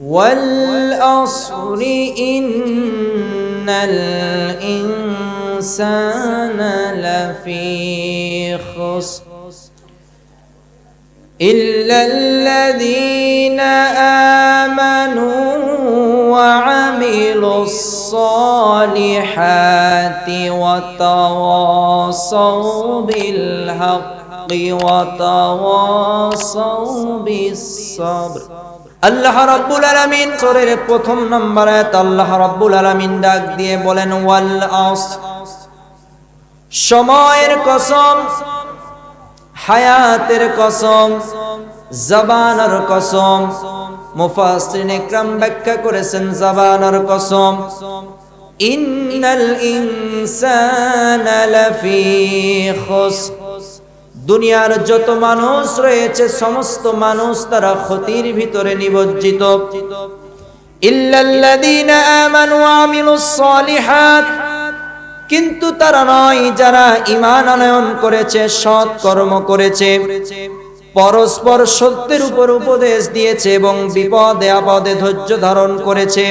والعصر إن الإنسان لفي خسر إلا الذين آمنوا وعملوا الصالحات وتواصوا بالحق وتواصوا بالصبر। আল্লাহ রাব্বুল আলামিন সূরার প্রথম নম্বর আয়াত আল্লাহ রাব্বুল আলামিন ডাক দিয়ে বলেন ওয়াল আসর, সময়ের কসম, হায়াতের কসম, জবানের কসম। মুফাসসিরিন ইকরাম ব্যাখ্যা করেছেন জবানের কসম। ইন্নাল ইনসানা লাফি খুসর, দুনিয়ার যত মানুষ রয়েছে সমস্ত মানুষ তারা ক্ষতির ভিতরে নিমজ্জিত। ইল্লাল্লাযীনা আমানু ওয়া আমিলুস সালিহাত, কিন্তু তারা নয় যারা ঈমান আনয়ন করেছে, সৎ কর্ম করেছে, পরস্পর সত্যের উপর উপদেশ দিয়েছে এবং বিপদে আপদে ধৈর্য ধারণ করেছে।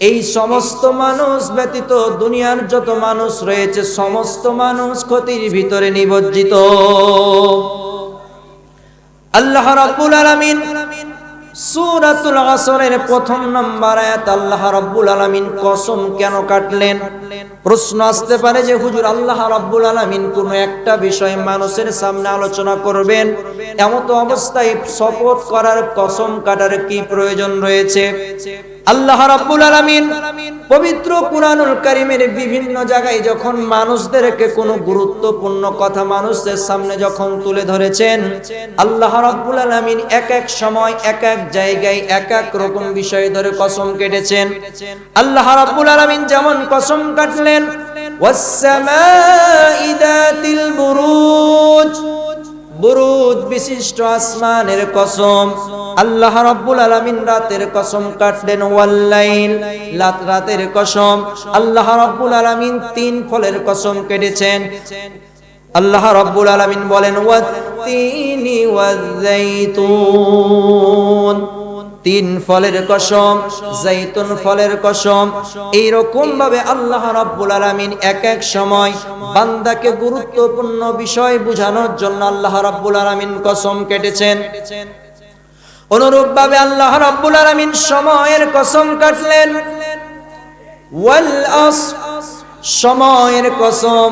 এই সমস্ত মানুষ ব্যতীত দুনিয়ার যত মানুষ রয়েছে সমস্ত মানুষ ক্ষতির ভিতরে নিমজ্জিত। আল্লাহ রাব্বুল আলামিন সূরাতুল আসরের প্রথম নম্বর আয়াত আল্লাহ রাব্বুল আলামিন কসম কেন কাটলেন? প্রশ্ন আসতে পারে যে হুজুর, আল্লাহ রাব্বুল আলামিন কোন একটা বিষয় মানুষের সামনে আলোচনা করবেন, এমত অবস্থায় শপথ করার, কসম কাটার কি প্রয়োজন রয়েছে? আল্লাহ রাব্বুল আলামিন পবিত্র কুরআনুল কারীমের বিভিন্ন জায়গায় যখন মানুষদেরকে কোনো গুরুত্বপূর্ণ কথা মানুষদের সামনে যখন তুলে ধরেছেন, আল্লাহ রাব্বুল আলামিন এক এক সময় এক এক জায়গায় এক এক রকম বিষয় ধরে কসম কেটেছেন। আল্লাহ রাব্বুল আলামিন যেমন কসম কাটলেন ওয়াস সামাই যাতিল বুরুজ, বুরুজ বিশিষ্ট আসমানের কসম। আল্লাহ রাব্বুল আলামিন রাতের কসম কাটলেন ওয়াল লাইল, রাতের কসম। আল্লাহ রাব্বুল আলামিন তিন ফলের কসম কেটেছেন। আল্লাহ রাব্বুল আলামিন বলেন ওয়াত-তিনি ওয়াজ-যাইতুন, তিন ফলের কসম, জাইতুন ফলের কসম। এইরকম ভাবে আল্লাহ রাব্বুল আলামিন এক এক সময় বান্দাকে গুরুত্বপূর্ণ বিষয় বোঝানোর জন্য আল্লাহ রাব্বুল আলামিন কসম কেটেছেন। অনুরূপ ভাবে আল্লাহ রাব্বুল আলামিন সময়ের কসম কাটলেন ওয়াল আসর, সময়ের কসম,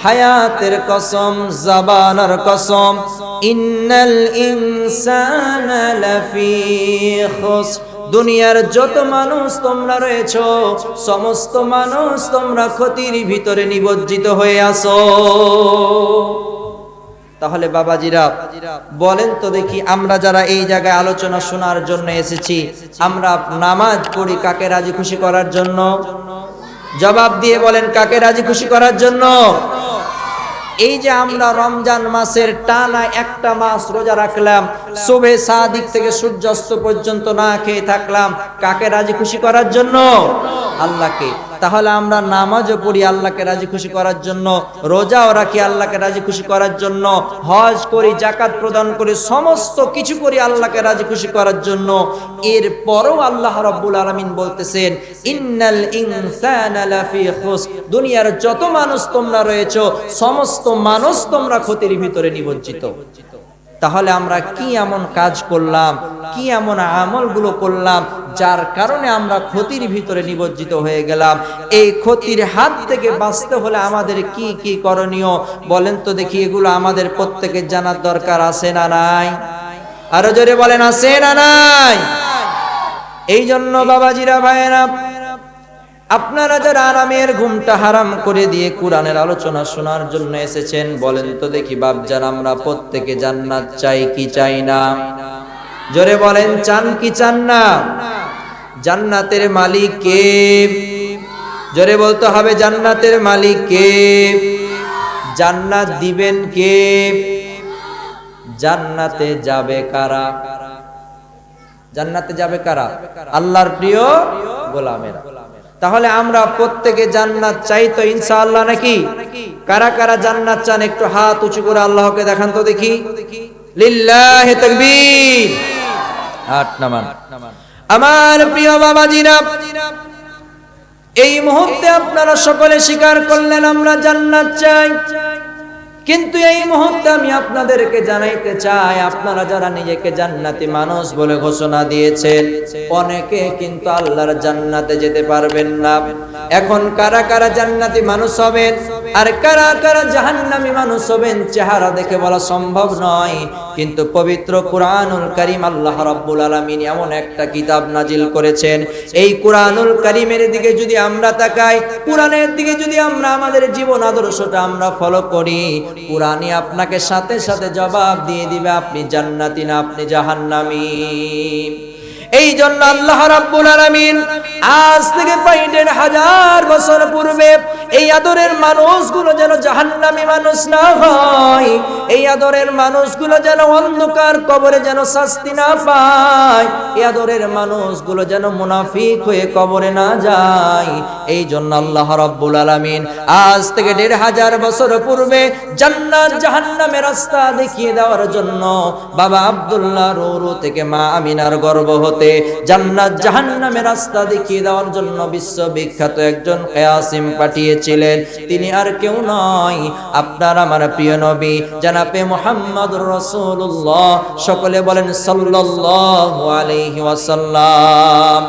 হায়াতের কসম, জবানের কসম। ইন্নাল ইনসানা লাফি খুসর, দুনিয়ার যত মানুষ তোমরা রয়েছো সমস্ত মানুষ তোমরা ক্ষতির ভিতরে নিমজ্জিত হয়ে আছো। তাহলে বাবাজিরা বলেন তো দেখি, আমরা যারা এই জায়গায় আলোচনা শোনার জন্য এসেছি, আমরা নামাজ পড়ি কাকে রাজি খুশি করার জন্য? জবাব দিয়ে বলেন, কাকে রাজি খুশি করার জন্য? এই যে আমরা রমজান মাসের টানা একটা মাস রোজা রাখলাম, সুবহে সাদিক থেকে সূর্যাস্ত পর্যন্ত না খেয়ে থাকলাম, কাকে রাজি খুশি করার জন্য? আল্লাহকে। তাহলে আমরা নামাজও পড়ি আল্লাহকে রাজি খুশি করার জন্য, রোজাও রাখি আল্লাহকে রাজি খুশি করার জন্য, হজ করি, যাকাত প্রদান করি, সমস্ত কিছু করি আল্লাহকে রাজি খুশি করার জন্য। এরপরও আল্লাহ রাব্বুল আলামিন বলতেছেন ইন্নাল ইনসানা লাফি খুসর, দুনিয়ার যত মানুষ তোমরা রয়েছো সমস্ত মানুষ তোমরা ক্ষতির ভিতরে নিমজ্জিত। তাহলে আমরা কি এমন কাজ করলাম, কি এমন আমলগুলো করলাম যার কারণে আমরা ক্ষতির ভিতরে নিমজ্জিত হয়ে গেলাম? এই ক্ষতির হাত থেকে বাঁচতে হলে আমাদের কি কি করণীয় বলেন তো দেখি। এগুলো আমাদের প্রত্যেকের জানার দরকার আছে না নাই? আরো জোরে বলেন, আছে না নাই? এই জন্য বাবাজিরা, ভাইয়েরা, আপনারা যারা আরামের ঘুমটা হারাম করে দিয়ে কোরআনের আলোচনা শোনার জন্য এসেছেন, বলেন তো দেখি বাপজান, আমরা প্রত্যেকে জান্নাত চাই কি চাই না? জোরে বলেন, চান কি চান না? জান্নাতের মালিক কে? জোরে বলতে হবে, জান্নাতের মালিক কে? জান্নাত দিবেন কে? জান্নাতে যাবে কারা? জান্নাতে যাবে কারা? আল্লাহর প্রিয় গোলামেরা। তাহলে আমরা প্রত্যেকে জান্নাত চাই তো ইনশাআল্লাহ নাকি? কারা কারা জান্নাত চান একটু হাত উঁচু করে আল্লাহকে দেখান তো দেখি। লিল্লাহি তাকবীর। হাত নামান। আমার প্রিয় বাবাজিরা, এই মুহূর্তে আপনারা সকলে স্বীকার করলেন আমরা জান্নাত চাই, কিন্তু এই মুহূর্তে আমি আপনাদেরকে জানাইতে চাই, আপনারা যারা নিজেকে জান্নাতি মানুষ বলে ঘোষণা দিয়েছেন, অনেকে কিন্তু আল্লাহর জান্নাতে যেতে পারবেন না। এখন কারা কারা জান্নাতি মানুষ হবেন আর কারা কারা জাহান্নামী মানুষ হবেন চেহারা দেখে বলা সম্ভব নয়, কিন্তু পবিত্র কুরআনুল কারীম আল্লাহ রাব্বুল আলামিন এমন একটা কিতাব নাজিল করেছেন, এই কুরআনুল কারীমের দিকে যদি আমরা তাকাই, কুরআনের দিকে যদি আমরা আমাদের জীবন আদর্শটা আমরা ফলো করি, কুরআনই আপনাকে সাথে সাথে জবাব দিয়ে দিবে আপনি জান্নাতি না আপনি জাহান্নামী। এই জন্য আল্লাহ রাব্বুল আলামিন আজ থেকে ৫,০০০ বছর পূর্বে এই আদরের মানুষগুলো যেন জাহান্নামী মানুষ না হয়, এই আদরের মানুষগুলো যেন অন্ধকার কবরে যেন শাস্তি না পায়, এই আদরের মানুষগুলো যেন মুনাফিক হয়ে কবরে না যায়, এই জন্য আল্লাহ রাব্বুল আলামিন আজ থেকে ১৫০০ বছর পূর্বে জান্নাত জাহান্নামের রাস্তা দেখিয়ে দেওয়ার জন্য বাবা আব্দুল্লাহ রুরু থেকে মা আমিনার গর্ভ হতে জান্নাত জাহান্নামের রাস্তা দেখিয়ে দেওয়ার জন্য বিশ্ববিখ্যাত একজন কাসিম পাঠিয়েছিলেন। তিনি আর কেউ নয়, আপনার আমার প্রিয় নবী জনাবে মুহাম্মদুর রাসূলুল্লাহ। সকলে বলেন সাল্লাল্লাহু আলাইহি ওয়াসাল্লাম।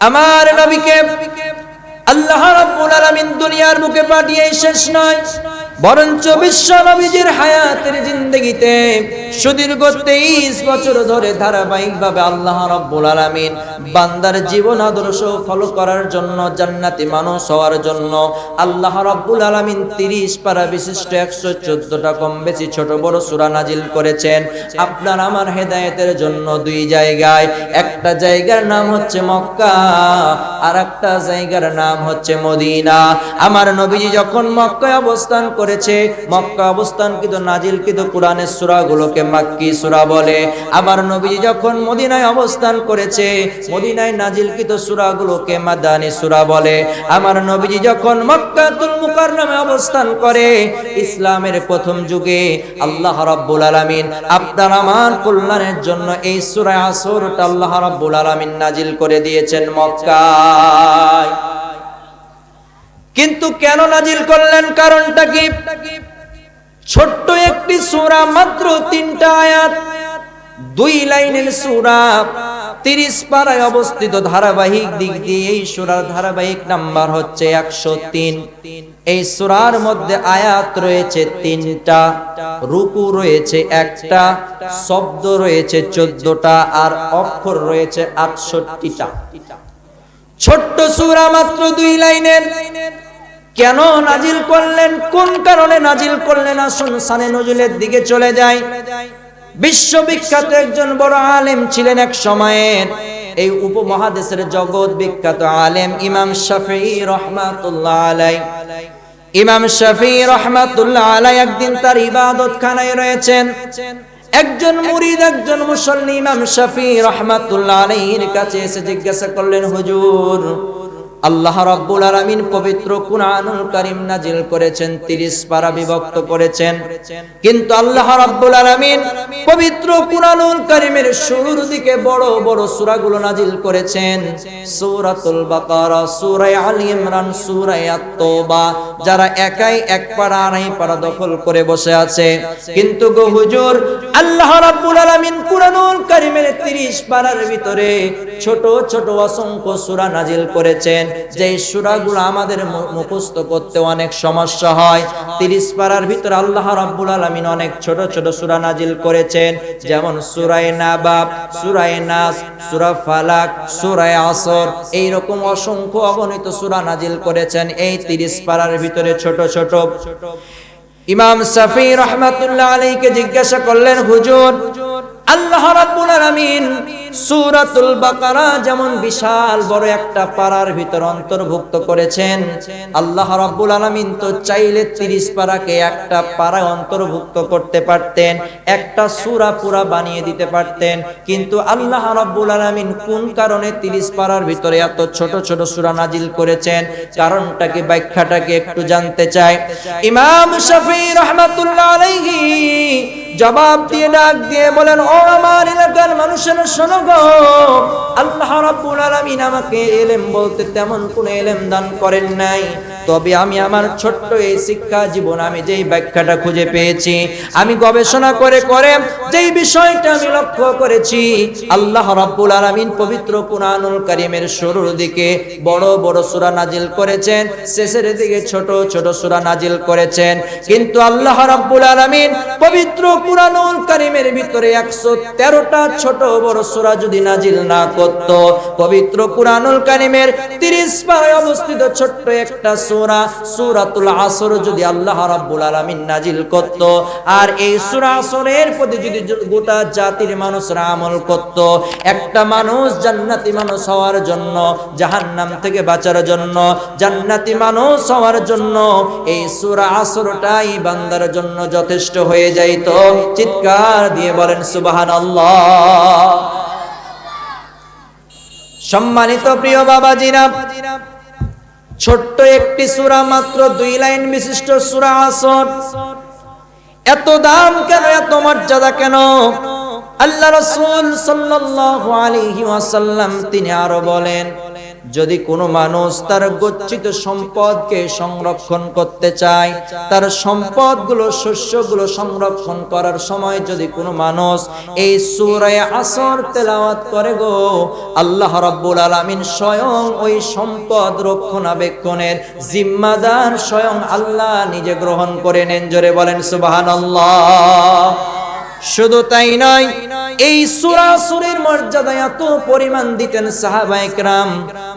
আমার নবীকে আল্লাহ রাব্বুল আলামিন দুনিয়ার বুকে পাঠিয়ে শেষ নয়, বরঞ্চ বিশ্ব নবীজির হায়াতের জিন্দেগিতে সুদীর্ঘ ২৩ বছর ধরে ধারাবাহিকভাবে আল্লাহ রাব্বুল আলামিন বান্দার জীবন আদর্শ ফলো করার জন্য, জান্নাতি মানুষ হওয়ার জন্য আল্লাহ রাব্বুল আলামিন ৩০ পারা বিশিষ্ট ১১৪টা কম বেশি ছোট বড় সূরা নাজিল করেছেন আপনার আমার হেদায়েতের জন্য। দুই জায়গায়, একটা জায়গার নাম হচ্ছে মক্কা আর একটা জায়গার নাম হচ্ছে মদিনা। আমার নবীজি যখন মক্কায় অবস্থান করেছে, মক্কা অবস্থানকৃত নাজিলকৃত কোরআনের সূরাগুলোকে মাক্কি সূরা বলে। আমার নবীজি যখন মদিনায় অবস্থান করেছে, মদিনায় নাজিলকৃত সূরাগুলোকে মাদানী সূরা বলে। আমার নবীজি যখন মক্কাতুল মুকাররমে অবস্থান করে, ইসলামের প্রথম যুগে আল্লাহ রাব্বুল আলামিন আপনার আমার কল্যাণের জন্য এই সূরা আসরটা আল্লাহ রাব্বুল আলামিন নাজিল করে দিয়েছেন মক্কায়। কিন্তু কেন নাজিল করলেন, কারণটা কি? ছোট্ট একটি সূরা, মাত্র ৩টা আয়াত, ২ লাইনের সূরা, ৩০ পারায় অবস্থিত। ধারাবাহিক দিক দিয়ে এই সূরার ধারাবাহিক নাম্বার হচ্ছে ১০৩। এই সূরার মধ্যে আয়াত রয়েছে ৩টা, রুকু রয়েছে ১টা, শব্দ রয়েছে ১৪টা, আর অক্ষর রয়েছে ৬৮টা। ছোট্ট সূরা, মাত্র ২ লাইনের। কেন নাজিল করলেন, কোন কারণে নাজিল করলেন? আসুন শানে নজুলের দিকে চলে যাই। বিশ্ববিখ্যাত একজন বড় আলেম ছিলেন এক সময়ের, এই উপমহাদেশের জগৎ বিখ্যাত আলেম ইমাম শাফিঈ রাহমাতুল্লাহ আলাইহি। ইমাম শাফিঈ রাহমাতুল্লাহ আলাইহি একদিন তার ইবাদতখানায় রয়েছেন। একজন মুরিদ, একজন মুসল্লি ইমাম শাফিঈ রাহমাতুল্লাহ আলাইহির কাছে এসে জিজ্ঞাসা করলেন, হুজুর, আল্লাহ রাব্বুল আলামিন পবিত্র কুরআনুল কারীম নাজিল করেছেন, ৩০ পারা বিভক্ত করেছেন, কিন্তু আল্লাহ রাব্বুল আলামিন পবিত্র কুরআনুল কারীমের শুরুর দিকে বড় বড় সূরাগুলো নাজিল করেছেন, সূরাতুল বাকারা, সূরা আলী ইমরান, সূরা আত-তাওবা, যারা একাই এক পারা আড়াই পারা দখল করে বসে আছে। কিন্তু গো হুজুর, আল্লাহ রাব্বুল আলামিন কুরআনুল কারীমের ৩০ পারার ভিতরে ছোট ছোট অসংখ্য সূরা নাজিল করেছেন, যেই সূরাগুলো আমাদের মুখস্থ করতে অনেক সমস্যা হয়। ৩০ পারার ভিতরে আল্লাহ রাব্বুল আলামিন অনেক ছোট ছোট সূরা নাজিল করেছেন, যেমন সূরা নাবা, সূরা নাস, সূরা ফালাক, সূরা আসর, এই রকম অসংখ্য অগণিত সূরা নাজিল করেছেন এই ৩০ পারার ভিতরে ছোট ছোট। ইমাম শাফিঈ রাহমাতুল্লাহ আলাইহিকে জিজ্ঞাসা করলেন, হুজুর, আল্লাহ রাব্বুল আলামিন সূরাতুল বাকারা যেমন বিশাল বড় একটা পারার ভিতর অন্তর্ভুক্ত করেছেন, আল্লাহ রাব্বুল আলামিন তো চাইলে ৩০ পারাকে একটা পারায় অন্তর্ভুক্ত করতে পারতেন, একটা সূরা পুরা বানিয়ে দিতে পারতেন, কিন্তু আল্লাহ রাব্বুল আলামিন কোন কারণে ৩০ পারার ভিতরে এত ছোট ছোট সূরা নাজিল করেছেন? কারণটা কি, ব্যাখ্যাটাকে একটু জানতে চাই। ইমাম শাফিঈ রাহমাতুল্লাহ আলাইহি জবাব দিয়ে ডাক দিয়ে বলেন, ও আমার এলাকার মানুষেরা শোনো গো, আল্লাহ রাব্বুল আলামিন আমাকে ইলম বলতে তেমন কোন ইলম দান করেন নাই, তবে আমি আমার ছোট্ট এই শিক্ষা জীবন আমি যেই ব্যাখ্যাটা খুঁজে পেয়েছি, আমি গবেষণা করে করে যেই বিষয়টা আমি লক্ষ্য করেছি, আল্লাহ রাব্বুল আলামিন পবিত্র কুরআনুল কারীমের শুরুর দিকে বড় বড় সূরা নাজিল করেছেন, শেষের দিকে ছোট ছোট সূরা নাজিল করেছেন, কিন্তু আল্লাহ রাব্বুল আলামিন পবিত্র কুরআনুল কারীমের ভিতরে 113টা ছোট বড় সূরা যদি নাজিল না করত, পবিত্র কুরআনুল কারীমের 30 পারায় অবস্থিত ছোট্ট একটা সূরা সূরাতুল আসর যদি আল্লাহ রাব্বুল আলামিন নাজিল করত, আর এই সূরা আসরের প্রতি যদি গোটা জাতির মানুষরা আমল করত, একটা মানুষ জান্নাতি মানুষ হওয়ার জন্য, জাহান্নাম থেকে বাঁচার জন্য, জান্নাতি মানুষ হওয়ার জন্য এই সূরা আসরটাই বান্দার জন্য যথেষ্ট হয়ে যাইত। চিৎকার দিয়ে বলেন সুবহানাল্লাহ। সম্মানিত প্রিয় বাবাজিরা, ছোট্ট একটি সূরা, মাত্র 2 লাইন বিশিষ্ট সূরা আসর, এত দাম কেন, এত মর্যাদা কেন? আল্লাহ রাসূল সাল্লাল্লাহু আলাইহি ওয়াসাল্লাম তিনি আরো বলেন, যদি কোনো মানুষ তার গচ্ছিত সম্পদকে সংরক্ষণ করতে চায়, তার সম্পদগুলো শস্যগুলো সংরক্ষণ করার সময় যদি কোনো মানুষ এই সূরা আসর তেলাওয়াত করে গো, আল্লাহ রাব্বুল আলামিন স্বয়ং ওই সম্পদ রক্ষণাবেক্ষণের জিম্মাদার স্বয়ং আল্লাহ নিজে গ্রহণ করে নেন। জোরে বলেন সুবহানাল্লাহ। শুধু তাই নয়, এই সূরা আসরের মর্যাদা এত পরিমাণ দিতেন সাহাবায়ে কেরাম,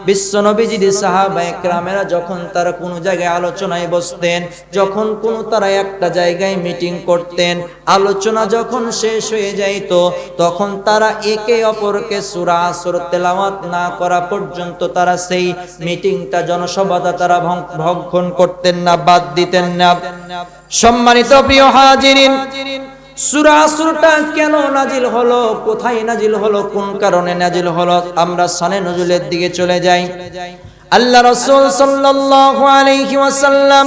বিশ্ব নবীজির সাহাবায়ে কেরামেরা যখন তারা কোনো জায়গায় আলোচনায় বসতেন, যখন কোনো তারা একটা জায়গায় মিটিং করতেন, আলোচনা যখন শেষ হয়ে যাইত, তখন তারা একে অপরকে সূরা আসর তেলাওয়াত না করা পর্যন্ত তারা সেই মিটিংটা, জনসভাটা তারা ভঙ্গন করতেন না, বাদ দিতেন না। সম্মানিত প্রিয় হাজিরিন, সূরা আসরটা কেন নাজিল হলো, কোথায় নাজিল হলো, কোন কারণে নাজিল হলো, আমরা শানে নজুলের দিকে চলে যাই। আল্লাহ রাসূল সাল্লাল্লাহু আলাইহি ওয়াসাল্লাম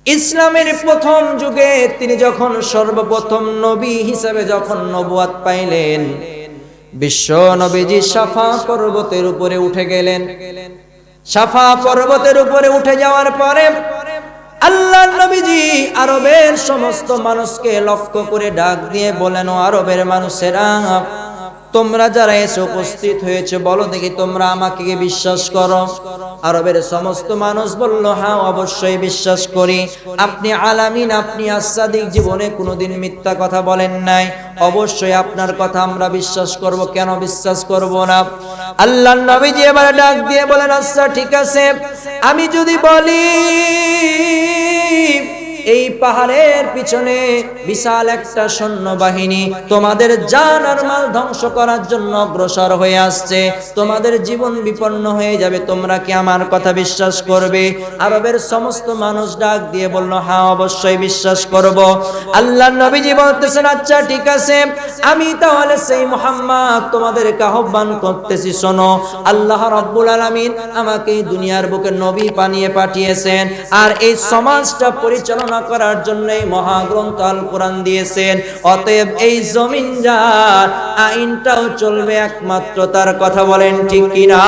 ইসলামের প্রথম যুগে তিনি যখন সর্বপ্রথম নবী হিসেবে যখন নবুয়ত পাইলেন, বিশ্ব নবীজি সাফা পর্বতের উপরে উঠে গেলেন। সাফা পর্বতের উপরে উঠে যাওয়ার পরে আল্লাহ নবীজি আরবের সমস্ত মানুষকে লক্ষ্য করে ডাক দিয়ে বলেন, ও আরবের মানুষেরা, তোমরা যারা এসে উপস্থিত হয়েছে, বলো দেখি তোমরা আমাকে কি বিশ্বাস করো? আরবের সমস্ত মানুষ বলল, হ্যাঁ অবশ্যই বিশ্বাস করি, আপনি আলামিন, আপনি আসাদিক, জীবনে কোনোদিন মিথ্যা কথা বলেন নাই, অবশ্যই আপনার কথা আমরা বিশ্বাস করব, কেন বিশ্বাস করব না? আল্লাহ নবীজি এবার ডাক দিয়ে বলেন, আচ্ছা ঠিক আছে, আমি যদি বলি এই পাহাড়ের পিছনে বিশাল একটা সৈন্যবাহিনী তোমাদের জান আর মাল ধ্বংস করার জন্য অগ্রসর হয়ে আসছে, তোমাদের জীবন বিপন্ন হয়ে যাবে, তোমরা কি আমার কথা বিশ্বাস করবে? আরবের সমস্ত মানুষ ডাক দিয়ে বলল, হ্যাঁ অবশ্যই বিশ্বাস করব। আল্লাহ নবীজি বলতেছেন, আচ্ছা ঠিক আছে, আমি তাহলে সেই মুহাম্মদ তোমাদেরকে আহ্বান করতেছি, শোনো, আল্লাহ রাব্বুল আলামিন আমাকে এই দুনিয়ার বুকে নবী বানিয়ে পাঠিয়েছেন, আর এই সমাজটা পরিচালনা করার জন্য মহাগ্রন্থ আল কোরআন দিয়েছেন, অতএব এই জমিন যার, আইনটাও চলবে একমাত্র তার। কথা বলেন ঠিক কিনা?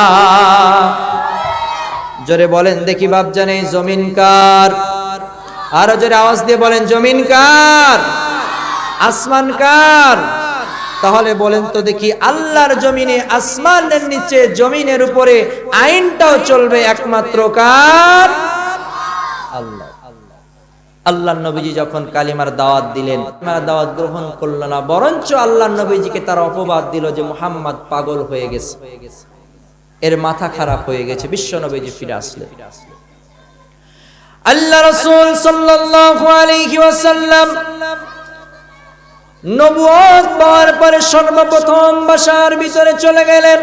জোরে বলেন দেখি বাপজান, এই জমিন কার? আরো জোরে আওয়াজ দিয়ে বলেন, জমিন কার? আসমান কার? তাহলে বলেন তো দেখি, আল্লাহর জমিনে, আসমানের নিচে, জমিনের উপরে আইনটাও চলবে একমাত্র কার? আল্লাহ। আল্লাহ নবীজি যখন কালিমার দাওয়াত দিলেন, দাওয়াত গ্রহণ করলো না, বরঞ্চ আল্লাহ নবীজিকে তারা অপবাদ দিল যে মুহাম্মদ পাগল হয়ে গেছে, এর মাথা খারাপ হয়ে গেছে। বিশ্ব নবীজি ফিরে আসলেন। আল্লাহ রাসূল সাল্লাল্লাহু আলাইহি ওয়াসাল্লাম নবুয়ত পাওয়ার পরে সর্বপ্রথম বাসার ভিতরে চলে গেলেন।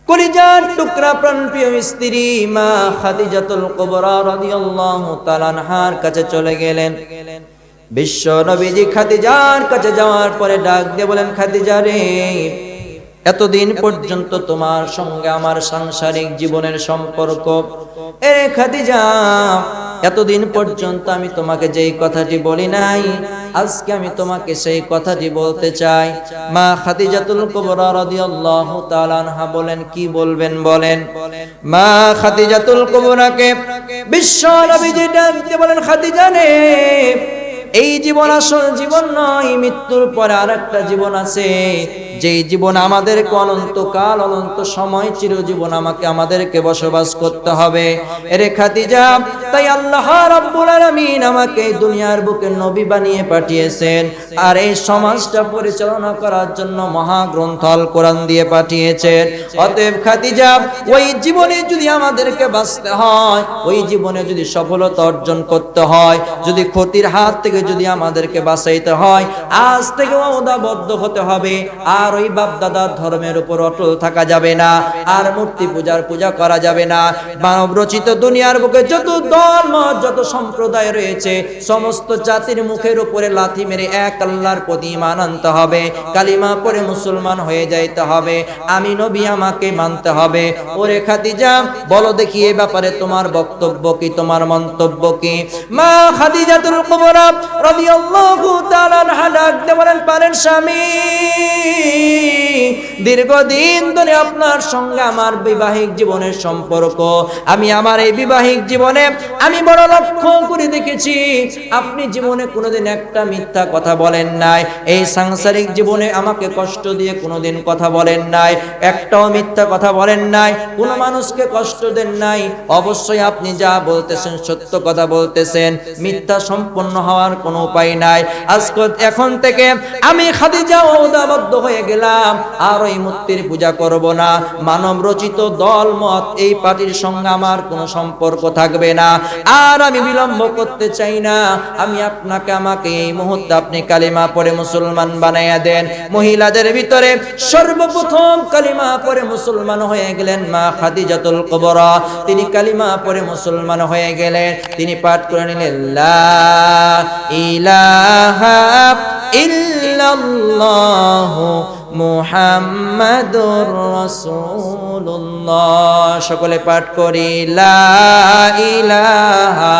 কলিজার টুকরা প্রাণপ্রিয় স্ত্রী মা খাদিজাতুল কুবরা রাদিয়াল্লাহু তাআলা আনহার কাছে চলে গেলেন। বিশ্ব নবীজি খাদিজার কাছে যাওয়ার পরে ডাক দিয়ে বলেন, খাদিজা রে, এতদিন পর্যন্ত তোমার সঙ্গে আমার সাংসারিক জীবনের সম্পর্ক, এ খাদিজা এতদিন পর্যন্ত আমি তোমাকে যেই কথাটি বলি নাই, আজকে আমি তোমাকে সেই কথাটি বলতে চাই। মা খাদিজাতুল কুবরা রাদিয়াল্লাহু তাআলা আনহা বলেন, কি বলবেন বলেন। মা খাদিজাতুল কুবরাকে বিশ্ব নবীজি ডাক দিয়ে বলেন, খাদিজা রে, এই জীবন আসল জীবন নয়, মৃত্যুর পরে আরেকটা জীবন আছে, যেই জীবন আমাদেরকে অনন্তকাল, অনন্ত সময়, চিরজীবন আমাদেরকে বসবাস করতে হবে। এরে খাদিজা, তাই আল্লাহ রাব্বুল আলামিন আমাকে এই দুনিয়ার বুকে নবী বানিয়ে পাঠিয়েছেন, আর এই সমাজটা পরিচালনা করার জন্য মহাগ্রন্থ আল কোরআন দিয়ে পাঠিয়েছেন। অতএব খাদিজা, ওই জীবনে যদি আমাদেরকে বাঁচতে হয়, ওই জীবনে যদি সফলতা অর্জন করতে হয়, যদি ক্ষতির হাত থেকে যদি আমাদেরকে বাঁচাইতে হয়, আজ থেকে ওয়াদাবদ্ধ হতে হবে। আর ওই বাপ দাদার ধর্মের উপর অটল থাকা যাবে না, আর মূর্তি পূজা করা যাবে না। মানব রচিত দুনিয়ার বুকে যত দল মত, যত সম্প্রদায় রয়েছে, সমস্ত জাতির মুখের উপরে লাথি মেরে এক আল্লাহর প্রতি ঈমান আনতে হবে, কালিমা পড়ে মুসলমান হয়ে যাইতে হবে, আমি নবী আমাকে মানতে হবে। ওরে খাদিজা, বলো দেখি এই ব্যাপারে তোমার বক্তব্য কি, তোমার মন্তব্য কি? মা খাদিজাতুল কুবরা রাদিয়াল্লাহু তাআলা আনহা ডাক দিয়ে বলেন, পারেন স্বামী, দীর্ঘদিন ধরে আপনার সঙ্গে আমার বৈবাহিক জীবনের সম্পর্ক, আমি আমার এই বিবাহিক জীবনে আমি বড় লক্ষ্য করে দেখেছি, আপনি জীবনে কোনোদিন একটা মিথ্যা কথা বলেন নাই, এই সাংসারিক জীবনে আমাকে কষ্ট দিয়ে কোনোদিন কথা বলেন নাই, একটাও মিথ্যা কথা বলেন নাই, কোনো মানুষকে কষ্ট দেন নাই। অবশ্যই আপনি যা বলতেছেন সত্য কথা বলতেছেন, মিথ্যা সম্পন্ন হওয়ার কোনো উপায় নাই। আজকে এখন থেকে আমি খাদিজা ওয়াদাবদ্ধ হয়ে গেলাম, আর ওই মূর্তির পূজা করব না, মানব রচিত দল মত এই পার্টির সঙ্গে আমার কোনো সম্পর্ক থাকবে না, আর আমি বিলম্ব করতে চাই না। আমি আপনাকে, আমাকে এই মুহূর্তে আপনি কালিমা পড়ে মুসলমান বানাইয়া দেন। মহিলাদের ভিতরে সর্বপ্রথম কালিমা পড়ে মুসলমান হয়ে গেলেন মা খাদিজাতুল কুবরা। তিনি কালিমা পড়ে মুসলমান হয়ে গেলেন। তিনি পাঠ করে নিলেন, লা ইলাহা ইল্লাল্লাহু মুহাম্মাদুর রাসূলুল্লাহ। সকলে পাঠ করি, লা ইলাহা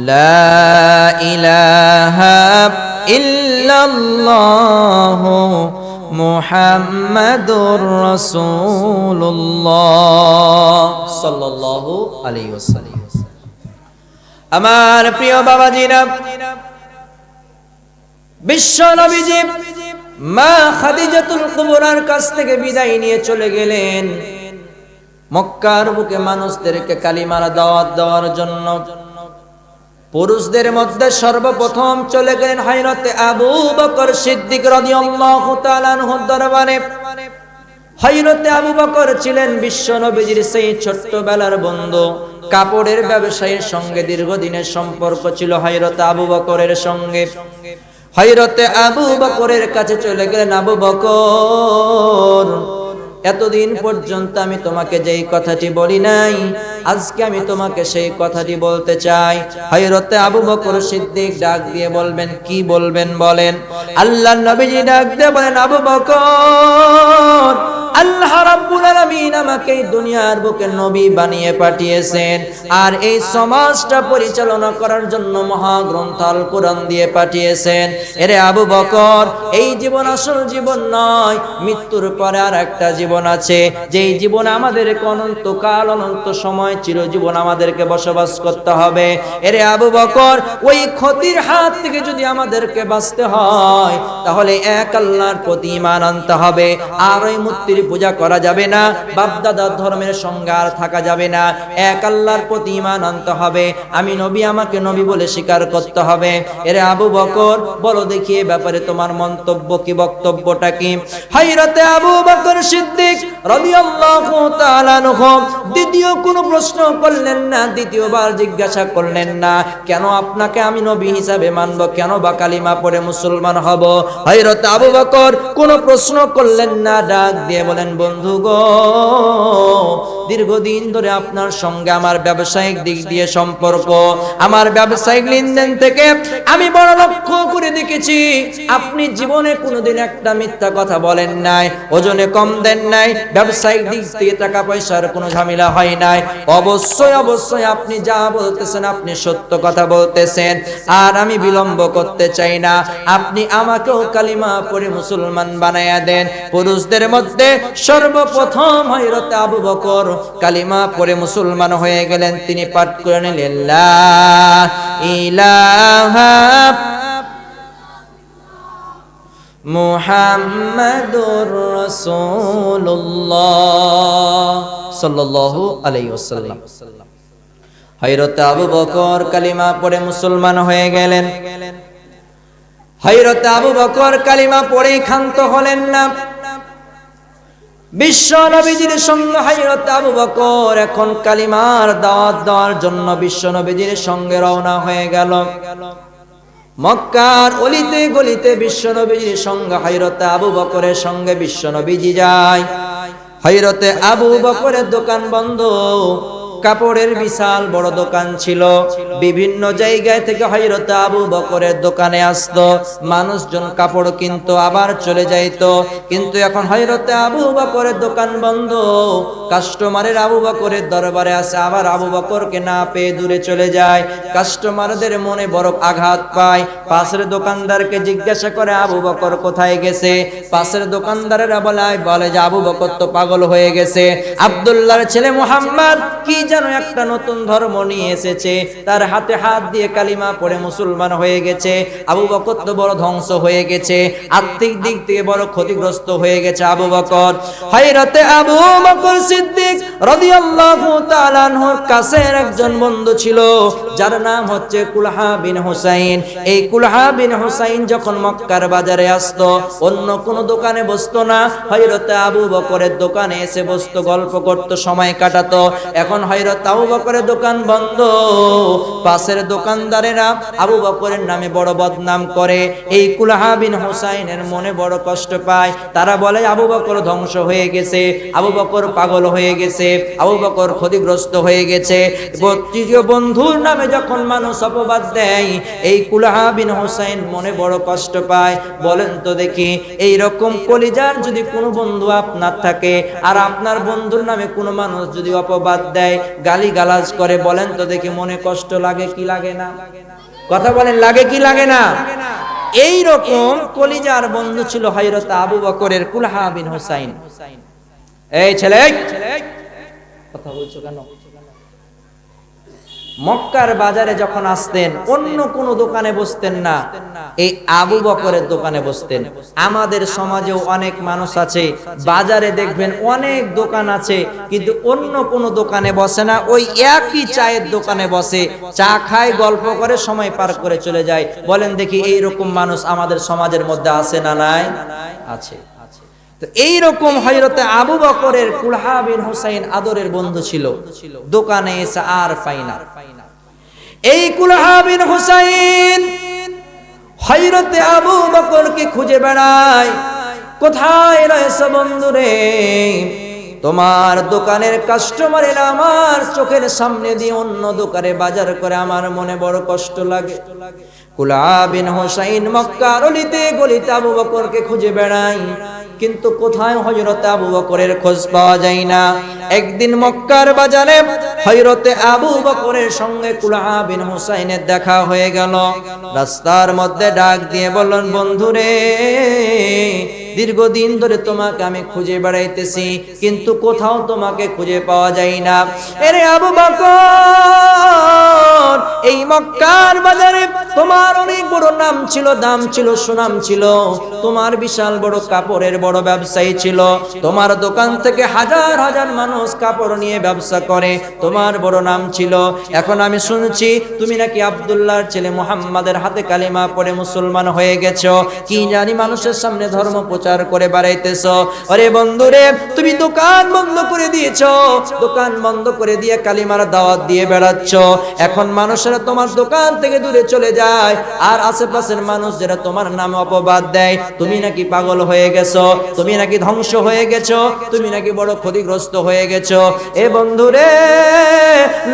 লা ইলাহা ইল্লাল্লাহু মুহাম্মাদুর রাসূলুল্লাহ সাল্লাল্লাহু আলাইহি ওয়াসাল্লাম। আমার প্রিয় বাবাজিরা, বিশ্ব নবীজি মা খাদিজাতুল কুবরার কাছ থেকে বিদায় নিয়ে চলে গেলেন মক্কার বুকে মানুষদেরকে কালিমার দাওয়াত দেওয়ার জন্য। পুরুষদের মধ্যে সর্বপ্রথম চলে গেলেন হযরতে আবু বকর সিদ্দিক রাদিয়াল্লাহু তাআলা আনহুর দরবারে। হযরতে আবু বকর ছিলেন বিশ্ব নবীজির সেই ছোট্টবেলার বন্ধু। কাপড়ের ব্যবসায়ীর সঙ্গে দীর্ঘদিনের সম্পর্ক ছিল হযরতে আবু বকরের সঙ্গে। হযরতে আবু বকরের কাছে চলে গেলেন, আবু বকর, এতদিন পর্যন্ত আমি তোমাকে যেই কথাটি বলি নাই, আজকে আমি তোমাকে সেই কথাটি বলতে চাই। হযরতে আবু বকর সিদ্দিক ডাক দিয়ে বলবেন, কি বলবেন বলেন। আল্লাহর নবীজি ডাক দিয়ে বলেন, আবু বকর, আল্লাহ রাব্বুল আলামিন আমাকে এই দুনিয়ার বুকে নবী বানিয়ে পাঠিয়েছেন, আর এই সমাজটা পরিচালনা করার জন্য মহাগ্রন্থ আল কোরআন দিয়ে পাঠিয়েছেন। এরে আবু বকর, এই জীবন আসল জীবন নয়, মৃত্যুর পরে আর একটা জীবন আছে, যেই জীবন আমাদের অনন্তকাল, অনন্ত সময়, চিরজীবন আমাদেরকে বসবাস করতে হবে। এরে আবু বকর, ওই ক্ষতির হাত থেকে যদি আমাদেরকে বাঁচতে হয়, তাহলে এক আল্লাহর প্রতি ঈমান আনতে হবে, আর ওই মূর্তির পূজা করা যাবে না, বাপদাদার ধর্মের সঙ্গে আর থাকা যাবে না, এক আল্লাহর প্রতি ঈমান আনতে হবে, আমি নবী আমাকে নবী বলে স্বীকার করতে হবে। এরে আবু বকর, বলো দেখি এ ব্যাপারে তোমার মন্তব্য কি, বক্তব্যটা কি? হযরতে আবু বকর সিদ্দিক রাদিয়াল্লাহু তাআলা আনহু দ্বিতীয় কোনো প্রশ্ন করলেন না, দ্বিতীয়বার জিজ্ঞাসা করলেন না কেন আপনাকে আমি নবী হিসাবে মানব, কেন বা কালিমা পড়ে মুসলমান হব। হযরত আবু বকর কোনো প্রশ্ন করলেন না, ডাক দিয়ে বলেন বন্ধু গো, দীর্ঘদিন ধরে আপনার সঙ্গে আমার ব্যবসায়িক দিক দিয়ে সম্পর্ক, আমার ব্যবসায়িক লেনদেন থেকে আমি বড় লক্ষ্য করে দেখেছি আপনি জীবনে কোনোদিন একটা মিথ্যা কথা বলেন নাই, ওজনে কম দেন নাই, ব্যবসায়িক দিক থেকে টাকা পয়সার কোনো ঝামেলা হয় নাই। অবশ্যই অবশ্যই আপনি যা বলতেছেন আপনি সত্য কথা বলতেছেন, আর আমি বিলম্ব করতে চাই না, আপনি আমাকেও কালিমা পড়ে মুসলমান বানায়া দেন। পুরুষদের মধ্যে সর্বপ্রথম হযরত আবু বকর কালিমা পড়ে মুসলমান হয়ে গেলেন। তিনি পাঠ করে নিলেন লা ইলাহা মুহাম্মাদুর রাসূলুল্লাহ সাল্লাল্লাহু আলাইহি ওয়াসাল্লাম। হযরত আবু বকর কালিমা পড়ে মুসলমান হয়ে গেলেন। হযরত আবু বকর কালিমা পড়ে ক্ষান্ত হলেন না। বিশ্ব নবীজির সঙ্গে হযরত আবু বকর এখন কালিমার দাওয়াত দেওয়ার জন্য বিশ্ব নবীজির সঙ্গে রওনা হয়ে গেল। মক্কার অলিতে গলিতে বিশ্ব নবীজির সঙ্গে হযরত আবু বকরের সঙ্গে বিশ্ব নবীজি যায়। হযরত আবু বকরের দোকান বন্ধ, কাপড়ের বিশাল বড় দোকান ছিল। বিভিন্ন জায়গায় থেকে হযরত আবু বকরের দোকানে আসতো মানুষজন, কাপড় কিনতো আবার চলে যাইতো। কিন্তু এখন হযরত আবু বকরের দোকান বন্ধ, কাস্টমারের আবু বকরের দরবারে আসে, আবার আবু বকরকে না পেয়ে দূরে চলে যায়। কাস্টমারদের মনে বড় আঘাত পায়। পাশের দোকানদারকে জিজ্ঞাসা করে আবু বকর কোথায় গেছে। পাশের দোকানদারেরা বলে যে আবু বকর তো পাগল হয়ে গেছে, আব্দুল্লাহর ছেলে মুহাম্মদ কি যেন একটা নতুন ধর্ম নিয়ে এসেছে, তার হাতে হাত দিয়ে কালিমা পড়ে মুসলমান হয়ে গেছে। আবু বকর তো বড় ধ্বংস হয়ে গেছে, আর্থিক দিক থেকে বড় ক্ষতিগ্রস্ত হয়ে গেছে আবু বকর। হযরতে আবু বকর সিদ্দিক রাদিয়াল্লাহু তাআলা আনহুর কাছের একজন বন্ধু ছিল, যার নাম হচ্ছে কুলহা বিন হুসাইন। এই কুলহা বিন হুসাইন যখন মক্কার বাজারে আসতো, অন্য কোনো দোকানে বসতো না, হযরতে আবু বকরের দোকানে এসে বসতো, গল্প করতো, সময় কাটাতো। এখন হযরত আবু বকরের দোকান বন্ধ, পাশের দোকানদারেরা আবু বকরের নামে বড় বদনাম করে। এই কুলহা বিন হুসাইনের মনে বড় কষ্ট পায়। তারা বলে আবু বকর ধ্বংস হয়ে গেছে, আবু বকর পাগল হয়ে গেছে, আবু বকর ক্ষতিগ্রস্ত হয়ে গেছে। তৃতীয় বন্ধুর নামে যখন মানুষ অপবাদ দেয়, এই কুলহা বিন হুসাইন মনে বড় কষ্ট পায়। বলেন তো দেখি, এই রকম কলিজার যদি কোনো বন্ধু আপনার থাকে, আর আপনার বন্ধুর নামে কোনো মানুষ যদি অপবাদ দেয়, গালি গালাজ করে, বলেন তো দেখি মনে কষ্ট লাগে কি লাগে না? কথা বলেন, লাগে কি লাগে না? এই রকম কলিজার বন্ধু ছিল হযরত আবু বকরের কুলহা বিন হুসাইন। এই ছেলে, কথা বলছো কেন? মক্কার বাজারে যখন আসতেন অন্য কোনো দোকানে বসতেন না, এই আবু বকরের দোকানে বসতেন। আমাদের সমাজেও অনেক মানুষ আছে, বাজারে দেখবেন অনেক দোকান আছে, কিন্তু অন্য কোনো দোকানে বসে না, ওই একই চায়ের দোকানে বসে, চা খায়, গল্প করে, সময় পার করে চলে যায়। বলেন দেখি এই রকম মানুষ আমাদের সমাজের মধ্যে আছে না নাই? আছে। তো এইরকম হযরতে আবু বকরের কুলহা বিন হুসাইন আদরের বন্ধু ছিল, দোকানে এসে আর পাই না। এই কুলহা বিন হুসাইন হযরতে আবু বকরকে খুঁজে বেড়ায়, কোথায় রয়েছে বন্ধুরে? তোমার দোকানের কাস্টমারেরা আমার চোখের সামনে দিয়ে অন্য দোকানে বাজার করে, আমার মনে বড় কষ্ট লাগে। কুলহা বিন হুসাইন মক্কার অলিতে গলিতে আবু বকরকে খুঁজে বেড়ায়, কিন্তু কোথায় হযরত আবু বকরের খোঁজ পাওয়া যায় না। একদিন মক্কার বাজারে হযরতে আবু বকরের সঙ্গে কুলহা বিন হুসাইনের দেখা হয়ে গেল। রাস্তার মধ্যে ডাক দিয়ে বললেন, বন্ধুরে, দীর্ঘদিন ধরে তোমাকে আমি খুঁজে বেড়াইতেছি, কিন্তু কোথাও তোমাকে খুঁজে পাওয়া যায় না। এরে আবু বকর, এই মক্কার বাজারে তোমার অনেক বড় নাম ছিল, দাম ছিল, সুনাম ছিল, তোমার বিশাল বড় কাপড়ের বড় ব্যবসায়ী ছিল, তোমার দোকান থেকে হাজার হাজার মানুষ কাপড় নিয়ে ব্যবসা করে, তোমার বড় নাম ছিল। এখন আমি শুনছি তুমি নাকি আব্দুল্লাহর ছেলে মুহাম্মাদের হাতে কালিমা পড়ে মুসলমান হয়ে গেছো। কি জানি মানুষের সামনে ধর্ম প্রচার প্রচার করে বাড়াইতেছো। আরে বন্ধুরে, তুমি দোকান বন্ধ করে দিয়েছো, দোকান বন্ধ করে দিয়ে কালিমার দাওয়াত দিয়ে বেড়াচ্ছ। এখন মানুষেরা তোমার দোকান থেকে দূরে চলে যায়, আর আশেপাশের মানুষ যারা তোমার নামে অপবাদ দেয়, তুমি নাকি পাগল হয়ে গেছো, তুমি নাকি ধ্বংস হয়ে গেছো, তুমি নাকি বড় ক্ষতিগ্রস্ত হয়ে গেছো। এ বন্ধুরে,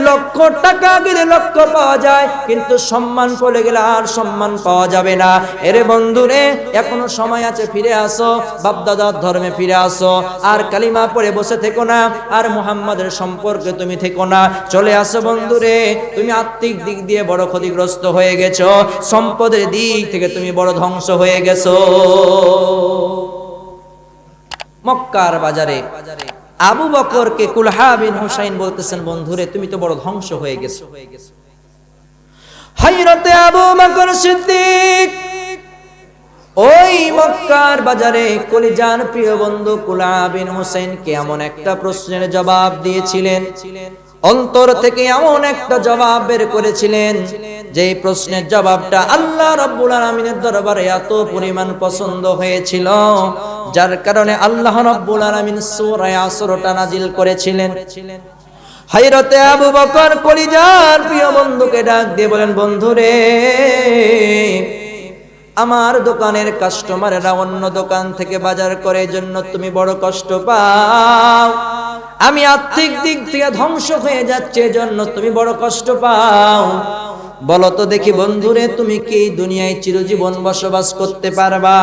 লক্ষ টাকা গেলে লক্ষ পাওয়া যায়, কিন্তু সম্মান চলে গেলে আর সম্মান পাওয়া যাবে না। এরে বন্ধুরে, এখনো সময় আছে, ফিরে আসো, বাপ দাদার ধর্মে ফিরে আসো, আর কালিমা পড়ে বসে থেকো না, আর মুহাম্মাদের সম্পর্কে তুমি থেকো না। চলে আসো বন্ধুরে, তুমি আত্মিক দিক দিয়ে বড় ক্ষতিগ্রস্ত হয়ে গেছো, সম্পদের দিক থেকে তুমি বড় ধ্বংস হয়ে গেছো। মক্কার বাজারে আবু বকরকে কুলহা বিন হুসাইন বলতেছেন, বন্ধুরে তুমি তো বড় ধ্বংস হয়ে গেছো। হযরতে আবু বকর সিদ্দিক ওই মক্কার বাজারে কলিজার প্রিয় বন্ধু কুলহা বিন হুসাইনকে এমন একটা প্রশ্নের জবাব দিয়েছিলেন, অন্তর থেকে এমন একটা জবাব বের করেছিলেন, যে প্রশ্নের জবাবটা আল্লাহ রাব্বুল আলামিনের দরবারে এত পরিমাণ পছন্দ হয়েছিল, যার কারণে আল্লাহ রাব্বুল আলামিন সূরা আসরটা নাজিল করেছিলেন। হযরতে আবু বকর কলিজার প্রিয় বন্ধুকে ডাক দিয়ে বলেন, বন্ধুরে, আমার দোকানের কাস্টমাররা অন্য দোকান থেকে বাজার করে, জন্য তুমি বড় কষ্ট পাও। আমি আর্থিক দিক থেকে ধ্বংস হয়ে যাচ্ছে, জন্য তুমি বড় কষ্ট পাও। বলো তো দেখি বন্ধুরে, তুমি কি দুনিয়ায় চিরজীবন বসবাস করতে পারবা?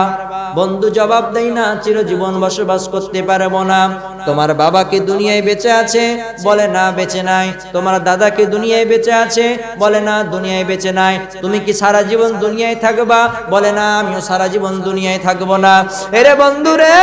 বন্ধু জবাব দেয় না, চিরজীবন বসবাস করতে পারবো না। তোমার বাবা কি দুনিয়ায় বেঁচে আছে? বলে না, বেঁচে নাই। তোমার দাদা কি দুনিয়ায় বেঁচে আছে? বলে না, দুনিয়ায় বেঁচে নাই। তুমি কি সারা জীবন দুনিয়ায় থাকবা? বলে না, আমিও সারা জীবন দুনিয়ায় থাকবো না। এরে বন্ধুরে,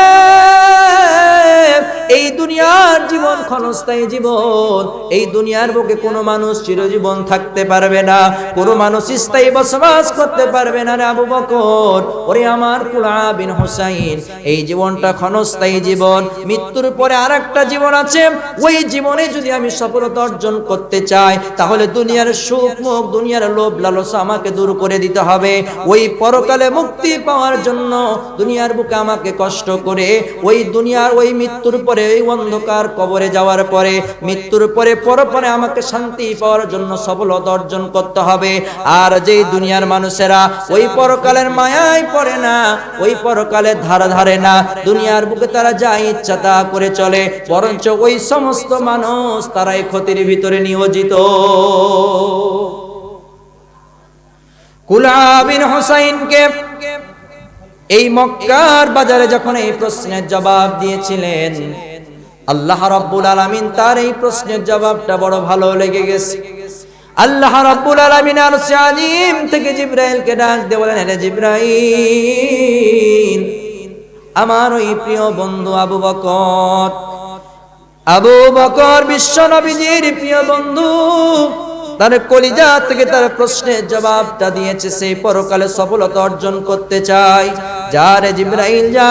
এই দুনিয়ার জীবন ক্ষণস্থায়ী জীবন, এই দুনিয়ার বুকে কোনো মানুষ চিরজীবন থাকতে পারবে না, কোনো মানুষ স্থায়ী বসবাস করতে পারবে না রে আবু বকর। ওরে আমার কুলহা বিন হুসাইন, এই জীবনটা ক্ষণস্থায়ী জীবন, মৃত্যুর পরে আরেকটা জীবন আছে। ওই জীবনে যদি আমি সফলতা অর্জন করতে চাই, তাহলে দুনিয়ার সুখ মুখ, দুনিয়ার লোভ লালসা আমাকে দূর করে দিতে হবে। ওই পরকালে মুক্তি পাওয়ার জন্য দুনিয়ার বুকে আমাকে কষ্ট করে, ওই দুনিয়ার ওই মৃত্যুর পরে, ওই অন্ধকার কবরে যাওয়ার পরে, মৃত্যুর পরে পরপরে আমাকে শান্তি পাওয়ার জন্য সফলতা অর্জন করতে হবে। আর যেই দুনিয়ার মানুষেরা ওই পরকালের মায়ায় পড়ে না, ওই পরকালের ধারা ধারে না, দুনিয়ার বুকে তারা যা ইচ্ছা তা করে চলে, বরঞ্চ ওই সমস্ত মানুষ তারাই ক্ষতির ভিতরে নিয়োজিত। কুলহা বিন হুসাইনকে এই মক্কার বাজারে যখন এই প্রশ্নের জবাব দিয়েছিলেন, আল্লাহ রাব্বুল আলামিন তার এই প্রশ্নের জবাবটা বড় ভালো লেগে গেছে। আল্লাহ রাব্বুল আলামিন আরশে আজিম থেকে জিবরাইলকে ডাক দিয়ে বলেন, হে জিবরাইল, আমার ওই প্রিয় বন্ধু আবু বকর, আবু বকর বিশ্ব নবীজির প্রিয় বন্ধু, তার কলিজা থেকে তার প্রশ্নের জবাবটা দিয়েছে, সেই পরকালে সফলতা অর্জন করতে চায়। যারে জিবরাইল, যা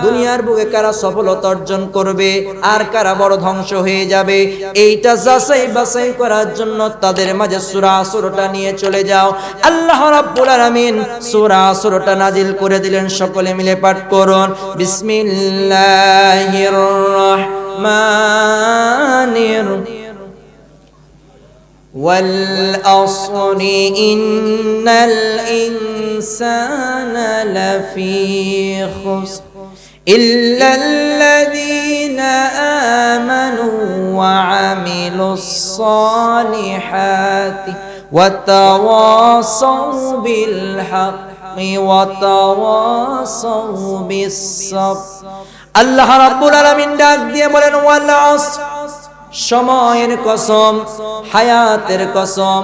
দুনিয়ার বুকে কারা সফলতা অর্জন করবে আর কারা বড় ধ্বংস হয়ে যাবে, এইটা যাচাই বাছাই করার জন্য তাদের মাঝে সূরা আসরটা নিয়ে চলে যাও। আল্লাহ রাব্বুল আলামিন সূরা আসরটা নাজিল করে দিলেন। সকলে মিলে পাঠ করুন, বিসমিল্লাহির রহমানির والعصر إن الإنسان لفي خسر إلا الذين آمنوا وعملوا الصالحات وتواصوا بالحق وتواصوا بالصبر। আল্লাহ রাব্বুল আলামিন ডাক দিয়ে বলেন, ওয়াল আসর, সময়ের কসম, হায়াতের কসম,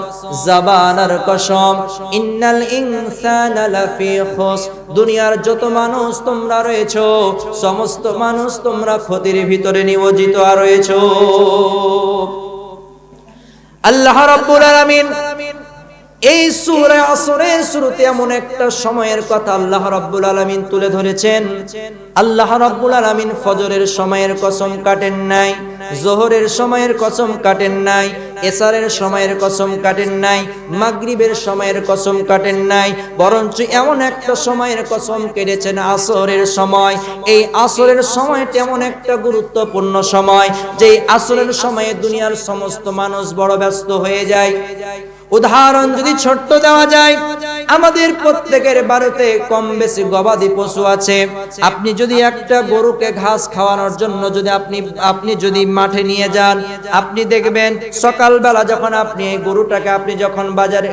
জাবানের কসম, ইন্নাল ইনসানা লাফি খুসর, দুনিয়ার যত মানুষ তোমরা রয়েছো, সমস্ত মানুষ তোমরা ক্ষতির ভিতরে নিয়োজিত রয়েছো। আল্লাহ রাব্বুল আলামিন এই সূরা আসরের শুরুতে এমন একটা সময়ের কথা আল্লাহ রাব্বুল আলামিন তুলে ধরেছেন। আল্লাহ রাব্বুল আলামিন ফজরের সময়ের কসম কাটেন নাই, যোহরের সময়ের কসম কাটেন নাই, এশারের সময়ের কসম কাটেন নাই, মাগরিবের সময়ের কসম কাটেন নাই, বরঞ্চ এমন একটা সময়ের কসম কেটেছেন আসরের সময়। এই আসরের সময়টা এমন একটা গুরুত্বপূর্ণ সময়, যেই আসরের সময়ে দুনিয়ার সমস্ত মানুষ বড় ব্যস্ত হয়ে যায়। উদাহরণ যদি ছোট্ট দেওয়া যায়, আমাদের প্রত্যেকের বাড়িতে কম বেশি গবাদি পশু আছে। আপনি যদি একটা গরুকে ঘাস খাওয়ানোর জন্য আপনি যদি মাঠে নিয়ে যান, আপনি দেখবেন সকালবেলা যখন আপনি এই গরুটাকে আপনি যখন বাজারে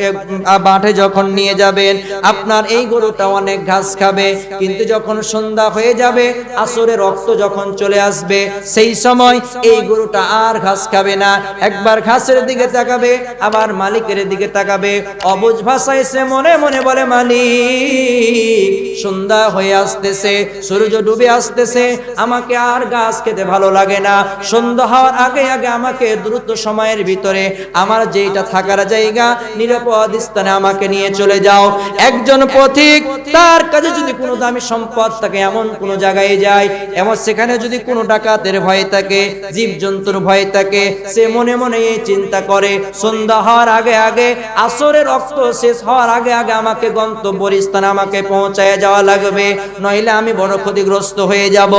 মাঠে যখন নিয়ে যাবেন, আপনার এই গরুটা অনেক ঘাস খাবে। কিন্তু যখন সন্ধ্যা হয়ে যাবে, আসরের রক্ত যখন চলে আসবে, সেই সময় এই গরুটা আর ঘাস খাবে না। একবার ঘাসের দিকে তাকাবে, আবার মালিকের দিকে তাকাবে। অবুঝ ভাষায় সে মনে মনে বলে, মালিক সন্ধ্যা হয়ে আসতেছে, সূর্য ডুবে আসতেছে, আমাকে আর ঘাস খেতে ভালো লাগে না। সন্ধ্যা হওয়ার আগে আগে আমাকে দ্রুত সময়ের ভিতরে আমার যেটা থাকার জায়গা নিরাপদ স্থানে আমাকে নিয়ে চলে যাও। একজন পথিক, তার কাছে যদি কোনো দামি সম্পদ থাকে, এমন কোন জায়গায় যায়, এমন সেখানে যদি কোনো ডাকাতের ভয় থাকে, জীবজন্তুর ভয় থাকে, সে মনে মনে এই চিন্তা করে, সন্ধ্যা হওয়ার আগে আগে, আসরের রক্ত শেষ হওয়ার আগে আগে আমাকে গন্তব্যের স্থানে আমাকে পৌঁছায় যাওয়া লাগবে, নইলে আমি বড় ক্ষতিগ্রস্ত হয়ে যাব।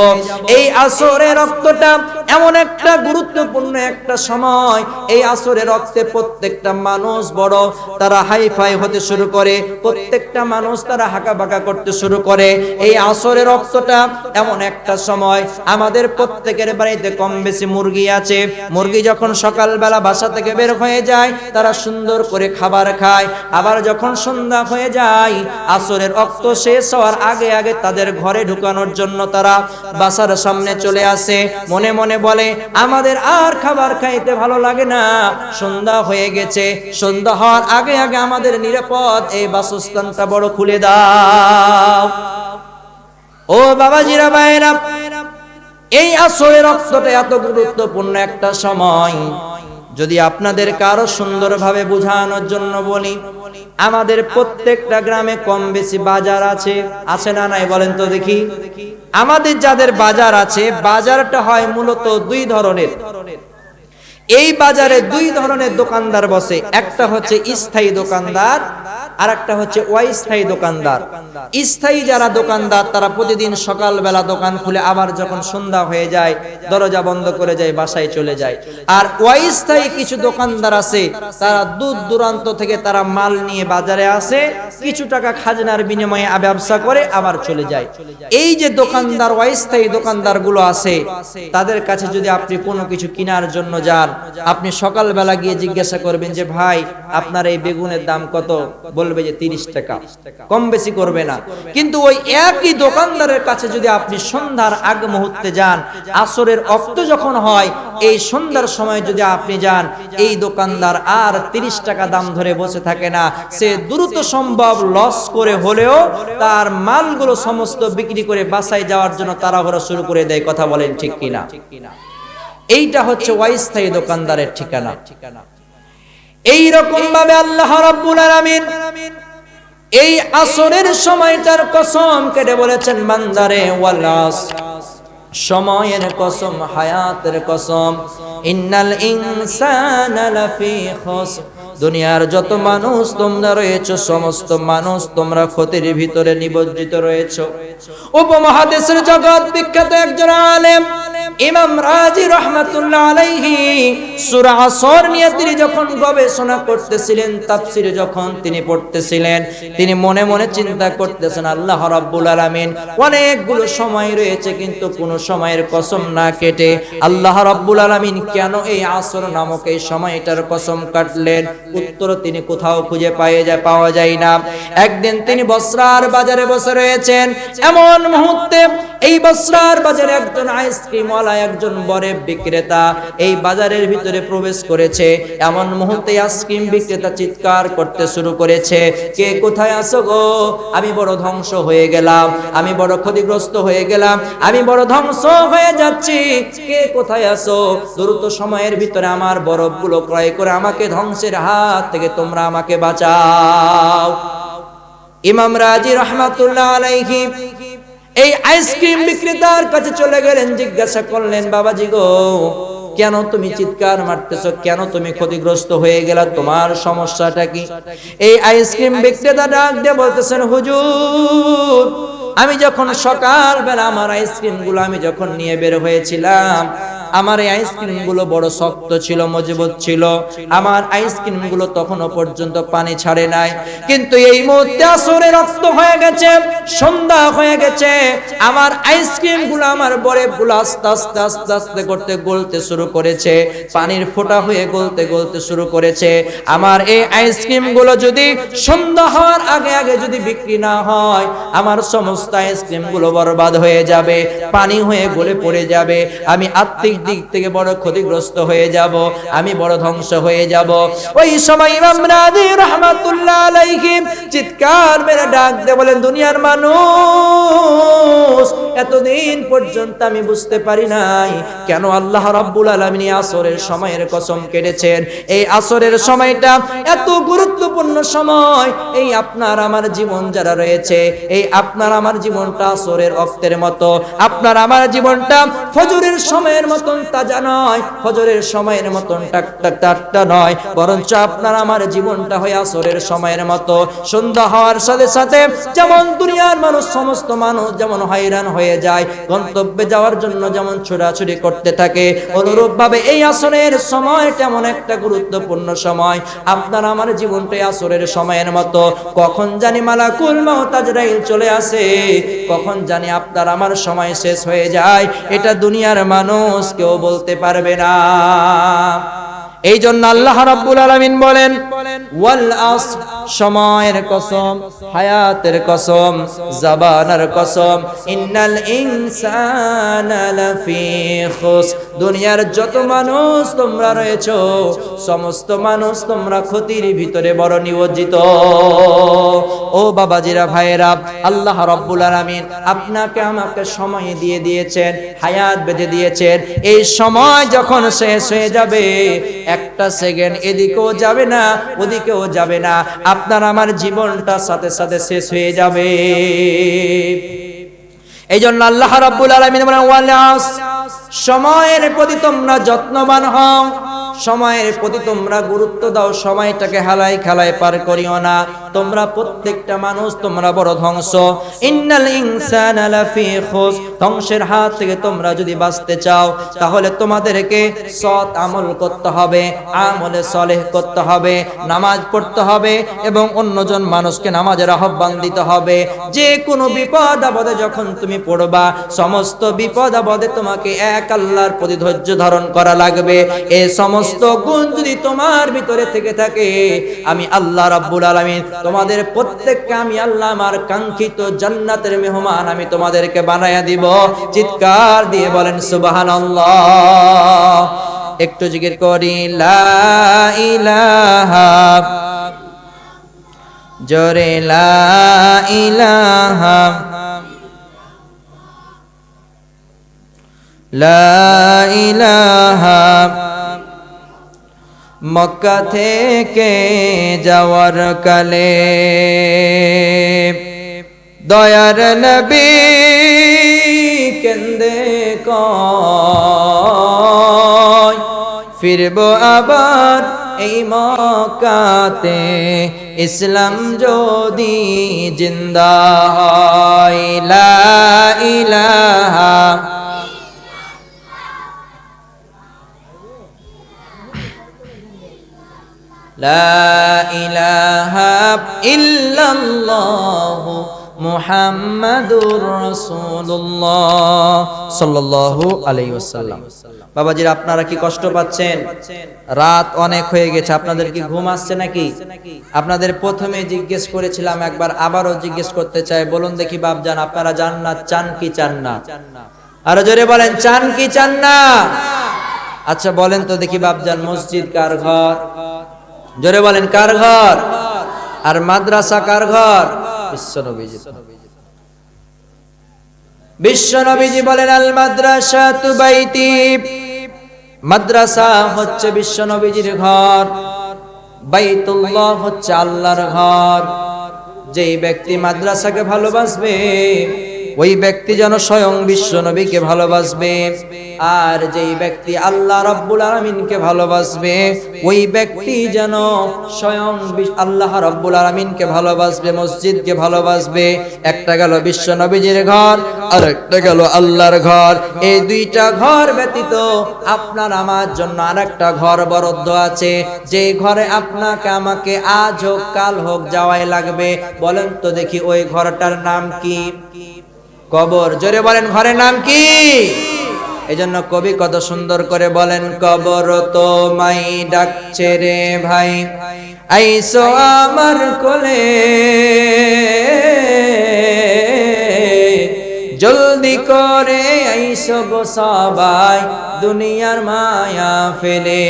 এই আসরের রক্তটা এমন একটা গুরুত্বপূর্ণ একটা সময়। এই আসরের রক্তে প্রত্যেকটা মানুষ বড় তারা হাইফাই হতে শুরু করে, প্রত্যেকটা মানুষ তারা হাঁকাবাঁকা করতে শুরু করে। এই আসরের রক্তটা এমন একটা সময়, আমাদের প্রত্যেকের বাড়িতে কম বেশি মুরগি আছে। মুরগি যখন সকালবেলা বাসা থেকে বের হয়ে যায়, তারা সুন্দর করে খাবার খায়। আবার যখন সন্ধ্যা হয়ে যায়, আসরের রক্ত শেষ হওয়ার আগে আগে তাদের ঘরে ঢুকানোর জন্য তারা বাসার সামনে চলে আসে। মনে মনে বলে, আমাদের আর খাবার খাইতে ভালো লাগে না, সন্ধ্যা হয়ে গেছে, সন্ধ্যা হওয়ার আগে আগে আমাদের নিরাপদ এই বাসস্থানটা বড় খুলে দাও। ও বাবাজিরা, ভাইরা, এই আসরের রক্তটা এত গুরুত্বপূর্ণ একটা সময়। যদি আপনাদের কারো সুন্দরভাবে বোঝানোর জন্য বলি, আমাদের প্রত্যেকটা গ্রামে কম বেশি বাজার আছে না নাই বলেন তো দেখি? আমাদের যাদের বাজার আছে, বাজারটা হয় মূলত দুই ধরনের। এই বাজারে দুই ধরনের দোকানদার বসে। একটা হচ্ছে স্থায়ী দোকানদার, আর একটা হচ্ছে অস্থায়ী দোকানদার। স্থায়ী যারা দোকানদার, তারা প্রতিদিন সকালবেলা দোকান খুলে আবার যখন সন্ধ্যা হয়ে যায় দরজা বন্ধ করে যায়, বাসায় চলে যায়। আর অস্থায়ী কিছু দোকানদার আছে, তারা দূর দূরান্ত থেকে তারা মাল নিয়ে বাজারে আসে, কিছু টাকা খাজনার বিনিময়ে ব্যবসা করে আবার চলে যায়। এই যে দোকানদার, অস্থায়ী দোকানদার গুলো আছে, তাদের কাছে যদি আপনি কোনো কিছু কেনার জন্য যান, আপনি সকালবেলা গিয়ে জিজ্ঞাসা করবেন যে, ভাই আপনার এই বেগুনের দাম কত? বলবে যে 30 টাকা, কম বেশি করবে না। কিন্তু ওই একই দোকানদারের কাছে যদি আপনি সন্ধ্যার আগ মুহূর্তে যান, আসরের রক্ত যখন হয়, এই সন্ধ্যার সময় যদি আপনি যান, এই দোকানদার আর 30 টাকা দাম ধরে বসে থাকে না। সে দ্রুত সম্ভব লস করে হলেও তার মালগুলো সমস্ত বিক্রি করে বাসায় যাওয়ার জন্য তাড়াহুড়ো শুরু করে দেয়। কথা বলেন ঠিক কিনা? এইটা হচ্ছে অস্থায়ী দোকানদারের ঠিকানা। এই রকম ভাবে আল্লাহ রাব্বুল আলামিন এই আসরের সময়টার কসম কেটে বলেছেন, বান্দারে, ওয়ালাস, সময়ের কসম, হায়াতের কসম, ইন্নাল ইনসানা লাফি খুসর, দুনিয়ার যত মানুষ তোমরা রয়েছো, সমস্ত মানুষ তোমরা ক্ষতির ভিতরে নিমজ্জিত রয়েছো। উপমহাদেশের জগৎ বিখ্যাত একজন আলেম ইমাম রাজি রাহমাতুল্লাহ আলাইহি সূরা আসর নিয়ে তিনি যখন গবেষণা করতেছিলেন, তাফসীর যখন তিনি পড়তেছিলেন, তিনি মনে মনে চিন্তা করতেছেন, আল্লাহ রাব্বুল আলামিন অনেকগুলো সময় রয়েছে, কিন্তু কোন সময়ের কসম না কেটে আল্লাহ রাব্বুল আলামিন কেন এই আসর নামক এই সময়টার কসম কাটলেন? উত্তর তিনি কোথাও খুঁজে পাওয়া যায় না। একদিন তিনি বসরার বাজারে বসে রয়েছেন, এমন মুহূর্তে এই বসরার বাজারে একজন আইসক্রিম ওয়ালা একজন বরেব বিক্রেতা এই বাজারের ভিতরে প্রবেশ করেছে। এমন মুহূর্তে আইসক্রিম বিক্রেতা চিৎকার করতে শুরু করেছে, কে কোথায় আছো গো? আমি বড় ধ্বংস হয়ে গেলাম, আমি বড় ক্ষতিগ্রস্ত হয়ে গেলাম, আমি বড় ধ্বংস হয়ে যাচ্ছি, কে কোথায় আছো? দ্রুত সময়ের ভিতরে আমার বরফগুলো ক্রয় করে আমাকে ধ্বংসের হাত থেকে তোমরা আমাকে বাঁচাও। ইমাম রাজি রহমাতুল্লাহ আলাইহি এই আইসক্রিম বিক্রেতার কাছে চলে গেলেন, জিজ্ঞাসা করলেন, বাবাজি গো, কেন তুমি চিৎকার মারতেছো? কেন তুমি ক্ষতিগ্রস্ত হয়ে গেলা? তোমার সমস্যাটা কি? এই আইসক্রিম বিক্রেতা ডাক দিয়ে বলতেছেন, হুজুর, আমি যখন সকালবেলা আমার আইসক্রিম গুলো আমি যখন নিয়ে বের হয়েছিলাম, আমার এই আইসক্রিম গুলো বড় শক্ত ছিল, মজবুত ছিল, আমার আইসক্রিম গুলো তখনও পর্যন্ত পানি ছাড়ে নাই, কিন্তু এই মুহূর্তে আসরে রক্ত হয়ে গেছে, সন্ধ্যা হয়ে গেছে, আমার আইসক্রিম গুলো, আমার বরফ গুলো আস্তে আস্তে আস্তে আস্তে করতে গলতে শুরু করেছে, পানির ফোঁটা হয়ে গলতে গলতে শুরু করেছে। আমার এই আইসক্রিম গুলো যদি সন্ধ্যা হওয়ার আগে আগে যদি বিক্রি না হয়, আমার সমস্ত আইসক্রিম গুলো বরবাদ হয়ে যাবে, পানি হয়ে গলে পড়ে যাবে, আমি আত্মিক দিক থেকে বড় ক্ষতিগ্রস্ত হয়ে যাব, আমি বড় ধ্বংস হয়ে যাব। ওই সময় ইমাম রাজি রাহমাতুল্লাহ আলাইহি চিৎকার মেরে ডাক দিয়ে বলেন, দুনিয়ার মানুষ, এতদিন পর্যন্ত আমি বুঝতে পারি নাই কেন আল্লাহ রাব্বুল আলামিন আসরের সময়ের কসম কেটেছেন। এই আসরের সময়টা এত গুরুত্বপূর্ণ সময়। এই আপনার আমার জীবন যারা রয়েছে, এই আপনার আমার জীবনটা আসরের ওয়াক্তের মতো, আপনার আমার জীবনটা ফজরের সময়ের মতন তাজা নয়, ফজরের সময়ের মতন টাটকা নয়, বরঞ্চ আপনার আমার জীবনটা হয় আসরের সময়ের মতো। সন্ধ্যা হওয়ার সাথে সাথে যেমন দুনিয়ার মানুষ, সমস্ত মানুষ যেমন হয়রান হয়ে যায়, গন্তব্যে যাওয়ার জন্য যেমন ছোটাছুটি করতে থাকে, অনুরূপ ভাবে এই আসরের সময়টা এমন একটা গুরুত্বপূর্ণ সময়। আপনার আমার জীবনটাই আসরের সময়ের মতো। কখন জানি মালাকুল মউত আজরাইল চলে আসে, কখন জানি আপনার আমার সময় শেষ হয়ে যায়, এটা দুনিয়ার মানুষ কেউ বলতে পারবে না। এই জন্য আল্লাহ রাব্বুল আলামিন বলেন, ওয়াল আসর, সময়ের কসম, হায়াতের কসম, জাবানের কসম, ইন্নাল ইনসানা লাফি খুস, দুনিয়ার যত মানুষ তোমরা রয়েছো, সমস্ত মানুষ তোমরা ক্ষতির ভিতরে বড় নিয়োজিত। ও বাবাজিরা, ভাইয়েরা, আল্লাহ রাব্বুল আলামিন আপনাকে আমাকে সময় দিয়ে দিয়েছেন, হায়াত বেঁধে দিয়েছেন। এই সময় যখন শেষ হয়ে যাবে, একটা সেকেন্ড এদিকেও যাবে না, ওদিকেও যাবে না, আপনার আমার জীবনটা সাথে সাথে শেষ হয়ে যাবে। এই জন্য আল্লাহ রাব্বুল আলামিন বলেন, ওয়াল আসর, সময়ের প্রতি তোমরা যত্নবান হও, সময়ের প্রতি তোমরা গুরুত্ব দাও, সময়টাকে হালাই খালাই পার করিও না। তোমরা প্রত্যেকটা মানুষ তোমরা বড় ধ্বংস। ইন্নাল ইনসানা লাফি খুস, ধ্বংসের হাত থেকে তোমরা যদি বাঁচতে চাও, তাহলে তোমাদেরকে সৎ আমল করতে হবে, আমলে সলেহ করতে হবে, নামাজ পড়তে হবে এবং অন্যজন মানুষকে নামাজের আহ্বান দিতে হবে। যে কোনো বিপদ আপদে যখন তুমি পড়বা, সমস্ত বিপদ আপদে তোমাকে এক আল্লাহর প্রতি ধৈর্য ধারণ করা লাগবে। এই সমস্ত গুণ যদি তোমার ভিতরে থেকে থাকে, আমি আল্লাহ রাব্বুল আলামিন তোমাদের প্রত্যেককে, আমি আল্লাহ আমার কাঙ্ক্ষিত জান্নাতের মেহমান আমি তোমাদেরকে বানায়া দিব। চিৎকার দিয়ে বলেন সুবহানাল্লাহ। একটু জিকির করি, লা ইলাহা, জোরে লা ইলাহা, লা ইলাহা। মক্কা থেকে যাওয়ার কালে দয়ার নবী কেন্দে কয়, ফিরবো আবার এই মক্কাতে, ইসলাম যদি জিন্দা হয়। লা ইলাহা, লা ইলাহা ইল্লাল্লাহু মুহাম্মাদুর রাসূলুল্লাহ সাল্লাল্লাহু আলাইহি ওয়াসাল্লাম। বাবাজিরা, আপনারা কি কষ্ট পাচ্ছেন? রাত অনেক হয়ে গেছে, আপনাদের কি ঘুম আসছে নাকি? আপনাদের প্রথমে জিজ্ঞেস করেছিলাম, একবার আবারও জিজ্ঞেস করতে চাই, বলুন দেখি বাপজান, আপনারা জান্নাত চান কি চান না? আরো জোরে বলেন চান কি চান না? আচ্ছা বলেন তো দেখি বাপজান, মসজিদ কার ঘর? জোরে বলেন কার ঘর? আর মাদ্রাসা কার ঘর? বিশ্বনবীজি। বিশ্বনবীজি বলেন আল মাদ্রাসাতু বাইতি, মাদ্রাসা হচ্ছে বিশ্বনবীজির ঘর, বাইতুল্লাহ হচ্ছে আল্লাহর ঘর। যেই ব্যক্তি মাদ্রাসাকে ভালোবাসবে ওই ব্যক্তি যেন স্বয়ং বিশ্বনবীকে ভালোবাসবে, আর যেই ব্যক্তি আল্লাহ রাব্বুল আলামিনকে ভালোবাসবে ওই ব্যক্তি যেন স্বয়ং আল্লাহ রাব্বুল আলামিনকে ভালোবাসবে, মসজিদকে ভালোবাসবে। একটা গেল বিশ্বনবীজির ঘর, আর একটা গেল আল্লাহর ঘর। এই দুইটা ঘর ব্যতীত আপনার আমার জন্য আরেকটা ঘর বরাদ্দ আছে, যে ঘরে আপনাকে আমাকে আজ হোক কাল হোক যাওয়াই লাগবে। বলেন তো দেখি ওই ঘরটার নাম কি? কবর। জোরে বলেন ঘরের নাম কি? এজন্য কবি কত সুন্দর করে বলেন, কবর তোমায় ডাকছে রে ভাই, আইসো আমার কোলে, জলদি করে আইসো গো সবাই, দুনিয়ার মায়া ফেলে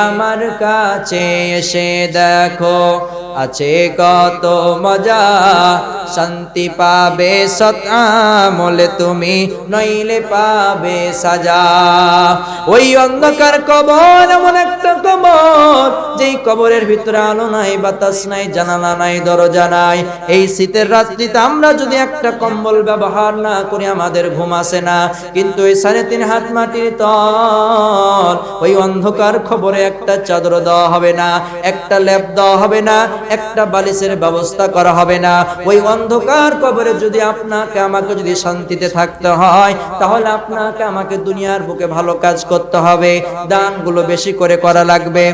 আমার কাছে এসে দেখো আছে কত মজা, শান্তি পাবে সৎ আমলে তুমি, নইলে পাবে সাজা। ওই অন্ধকার কবর এমন একটা কবর, যেই কবরের ভিতরে আলো নাই, বাতাস নাই, জানালা নাই, দরজা নাই। এই শীতের রাত্রিতে আমরা যদি একটা কম্বল ব্যবহার না করি আমাদের ঘুম আসে না, কিন্তু এই 3.5 হাত মাটির তল, ওই অন্ধকার খবরে একটা চাদর দেওয়া হবে না, একটা লেপ দেওয়া হবে না, একটা বালিশের ব্যবস্থা করা হবে না। ওই অন্ধকার কবরে যদি আপনাকে আমাকে যদি শান্তিতে থাকতে হয়, তাহলে আপনাকে আমাকে দুনিয়ার বুকে ভালো কাজ করতে হবে, দানগুলো বেশি করে করা লাগবে।